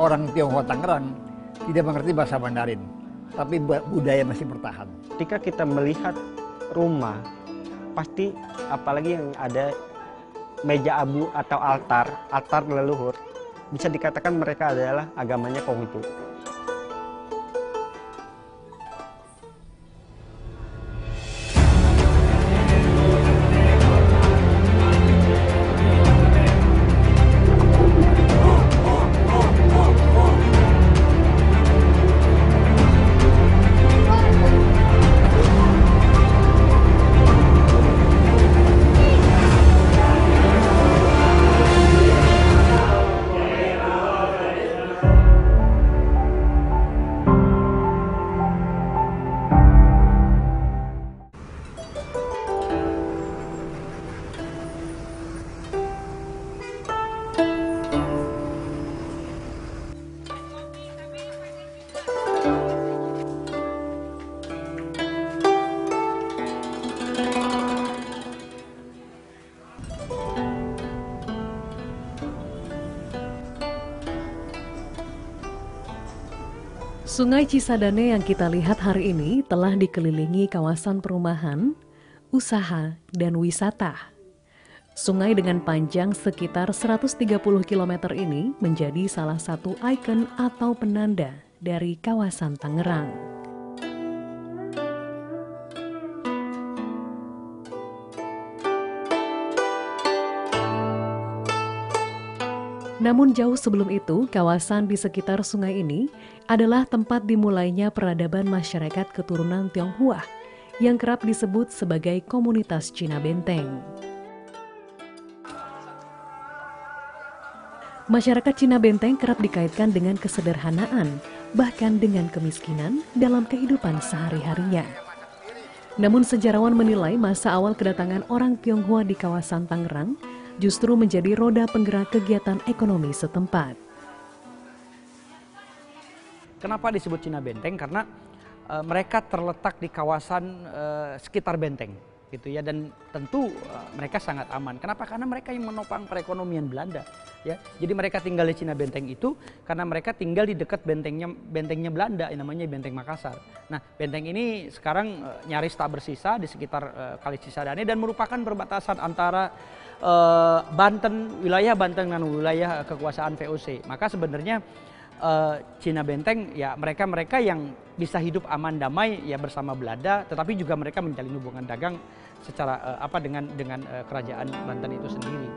orang Tionghoa Tangerang tidak mengerti bahasa Mandarin, tapi budaya masih bertahan. Ketika kita melihat rumah, pasti apalagi yang ada meja abu atau altar leluhur, bisa dikatakan mereka adalah agamanya Konghucu. Sungai Cisadane yang kita lihat hari ini telah dikelilingi kawasan perumahan, usaha, dan wisata. Sungai dengan panjang sekitar 130 km ini menjadi salah satu ikon atau penanda dari kawasan Tangerang. Namun jauh sebelum itu, kawasan di sekitar sungai ini adalah tempat dimulainya peradaban masyarakat keturunan Tionghoa yang kerap disebut sebagai komunitas Cina Benteng. Masyarakat Cina Benteng kerap dikaitkan dengan kesederhanaan, bahkan dengan kemiskinan dalam kehidupan sehari-harinya. Namun sejarawan menilai masa awal kedatangan orang Tionghoa di kawasan Tangerang justru menjadi roda penggerak kegiatan ekonomi setempat. Kenapa disebut Cina Benteng? Karena mereka terletak di kawasan sekitar benteng, gitu ya, dan tentu mereka sangat aman. Kenapa? Karena mereka yang menopang perekonomian Belanda, ya. Jadi mereka tinggal di Cina Benteng itu karena mereka tinggal di dekat bentengnya Belanda, yang namanya Benteng Makassar. Nah, benteng ini sekarang nyaris tak bersisa di sekitar Kali Cisadane dan merupakan perbatasan antara Banten, wilayah Banten dan wilayah kekuasaan VOC. Maka sebenarnya Cina Benteng ya mereka yang bisa hidup aman damai ya bersama Belanda, tetapi juga mereka menjalin hubungan dagang secara dengan kerajaan Banten itu sendiri.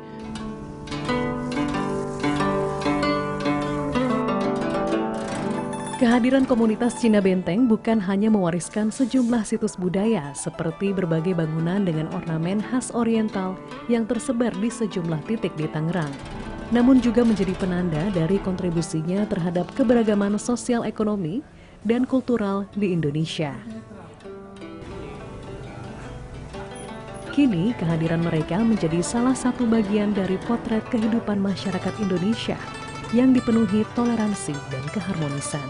Kehadiran komunitas Cina Benteng bukan hanya mewariskan sejumlah situs budaya seperti berbagai bangunan dengan ornamen khas oriental yang tersebar di sejumlah titik di Tangerang, namun juga menjadi penanda dari kontribusinya terhadap keberagaman sosial ekonomi dan kultural di Indonesia. Kini kehadiran mereka menjadi salah satu bagian dari potret kehidupan masyarakat Indonesia yang dipenuhi toleransi dan keharmonisan.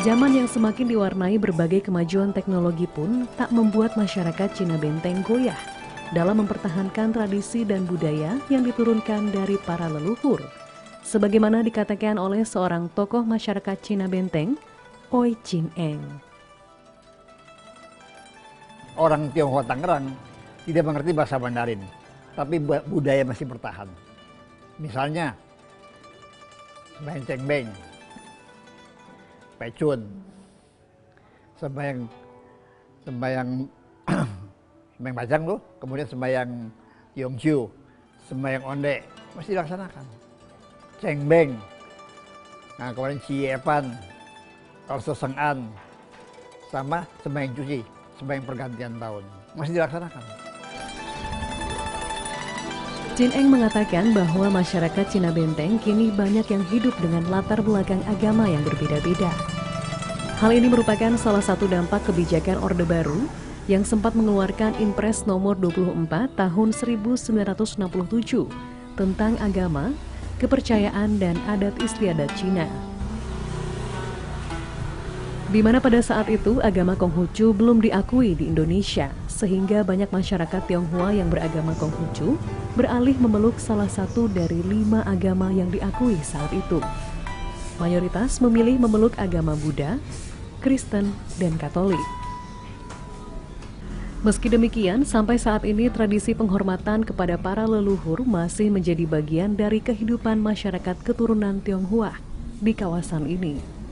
Zaman yang semakin diwarnai berbagai kemajuan teknologi pun tak membuat masyarakat Cina Benteng goyah dalam mempertahankan tradisi dan budaya yang diturunkan dari para leluhur, sebagaimana dikatakan oleh seorang tokoh masyarakat Cina Benteng, Oi Chin Eng. Orang Tionghoa Tangerang tidak mengerti bahasa Mandarin, tapi budaya masih bertahan. Misalnya, sembahyang cengbeng, pecun, sembahyang bajang tuh, kemudian sembahyang yongju, sembahyang onde, masih dilaksanakan. Cengbeng, nah kemudian ciepan, orso sengan, sama sembahyang cuci, sembahyang pergantian tahun, masih dilaksanakan. Chin Eng mengatakan bahwa masyarakat Cina Benteng kini banyak yang hidup dengan latar belakang agama yang berbeda-beda. Hal ini merupakan salah satu dampak kebijakan Orde Baru yang sempat mengeluarkan Impres nomor 24 tahun 1967 tentang agama, kepercayaan, dan adat istiadat Cina. Di mana pada saat itu agama Konghucu belum diakui di Indonesia, sehingga banyak masyarakat Tionghoa yang beragama Konghucu beralih memeluk salah satu dari 5 agama yang diakui saat itu. Mayoritas memilih memeluk agama Buddha, Kristen, dan Katolik. Meski demikian, sampai saat ini tradisi penghormatan kepada para leluhur masih menjadi bagian dari kehidupan masyarakat keturunan Tionghoa di kawasan ini.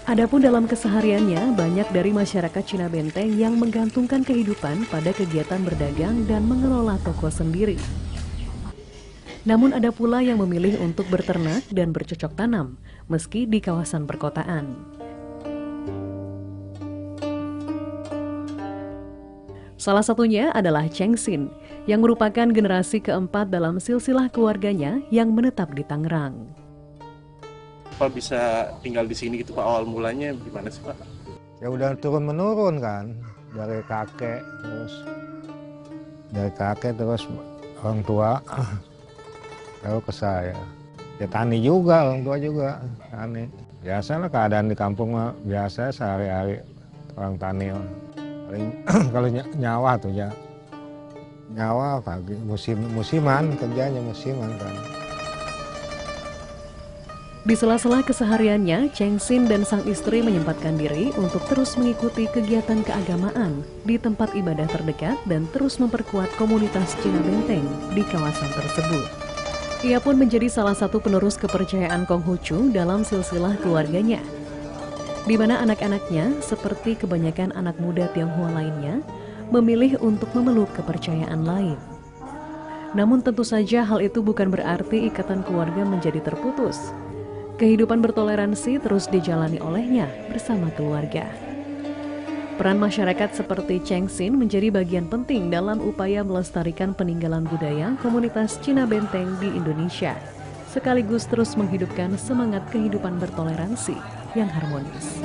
Adapun dalam kesehariannya, banyak dari masyarakat Cina Benteng yang menggantungkan kehidupan pada kegiatan berdagang dan mengelola toko sendiri. Namun ada pula yang memilih untuk berternak dan bercocok tanam, meski di kawasan perkotaan. Salah satunya adalah Cheng Sin, yang merupakan generasi keempat dalam silsilah keluarganya yang menetap di Tangerang. Pak bisa tinggal di sini gitu Pak, awal mulanya gimana sih Pak? Ya udah turun menurun kan, dari kakek terus orang tua lalu ke saya. Ya tani juga, orang tua juga tani. Biasalah keadaan di kampung mah biasa sehari-hari orang tani. Paling kalau nyawa tuh ya nyawa pagi musiman kerjanya musiman kan. Di sela-sela kesehariannya, Cheng Sin dan sang istri menyempatkan diri untuk terus mengikuti kegiatan keagamaan di tempat ibadah terdekat dan terus memperkuat komunitas Cina Benteng di kawasan tersebut. Ia pun menjadi salah satu penerus kepercayaan Konghucu dalam silsilah keluarganya, di mana anak-anaknya, seperti kebanyakan anak muda Tionghoa lainnya, memilih untuk memeluk kepercayaan lain. Namun tentu saja hal itu bukan berarti ikatan keluarga menjadi terputus. Kehidupan bertoleransi terus dijalani olehnya bersama keluarga. Peran masyarakat seperti Cheng Sin menjadi bagian penting dalam upaya melestarikan peninggalan budaya komunitas Cina Benteng di Indonesia, sekaligus terus menghidupkan semangat kehidupan bertoleransi yang harmonis.